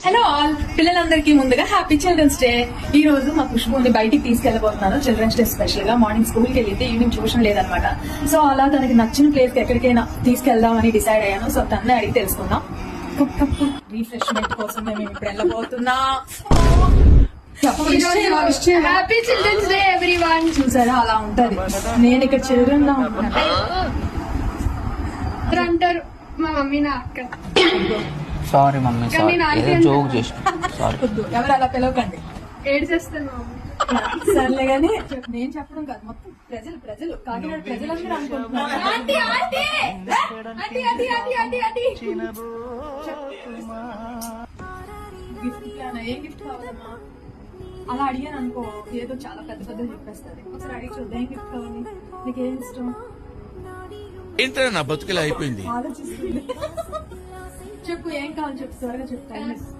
Hello all, పిల్లలందరికీ ముందుగా happy children's day. ఈ రోజు మా పుష్పని బయటికి తీసుకెళ్లబోతున్నాను. చిల్డ్రన్స్ డే స్పెషల్ గా. మార్నింగ్ స్కూల్ కి వెళ్ళితే ఈవినింగ్ ట్యూషన్ లేదనమాట. సో అలా తనకి నచ్చిన ప్లేస్ కి ఎక్కడికైనా తీసుకెళ్దామని డిసైడ్ అయ్యాను. సో తన్నే అడిగి తెలుసుకుందాం. రిఫ్రెష్మెంట్ కోసం మేము ఇప్పుడు వెళ్ళబోతున్నాం. Happy children's day everyone. చూసారా, అలా ఉంటది. నేను ఇక్కడ చిల్డ్రన్ లా ఉంటాను అంటారు మా మమ్మీ నా అక్క. సారీ మమ్మీ, కానీ సారీ, నాకు ఏదో ఎంత- జోక్ చేసిన. సారీ. ఎవరు అలా పిలవకండి. ఏడు చేస్తాను మా మమ్మీ. సర్లే గానీ నేను చెప్పడం కాదు, మొత్తం ప్రజలు కాకినాడ ప్రజలందరూ అనుకుంటున్నారు. Aunty aunty aunty aunty aunty aunty aunty gift plan, ఏం గిఫ్ట్ కావాలమ్మా? అలా అడిగాను అనుకో, ఏదో చాలా పెద్ద పెద్దగా చెప్పేస్తుంది. ఒకసారి అడిగి చూద్దాం, ఏం గిఫ్ట్ కావాలి, నీకు ఏం ఇష్టం? ఏంటో నా బతుకులా అయిపోయింది. ఆలోచిస్తుంది. చెప్పు, ఏం కావాలి చెప్పు, త్వరగా చెప్తాను.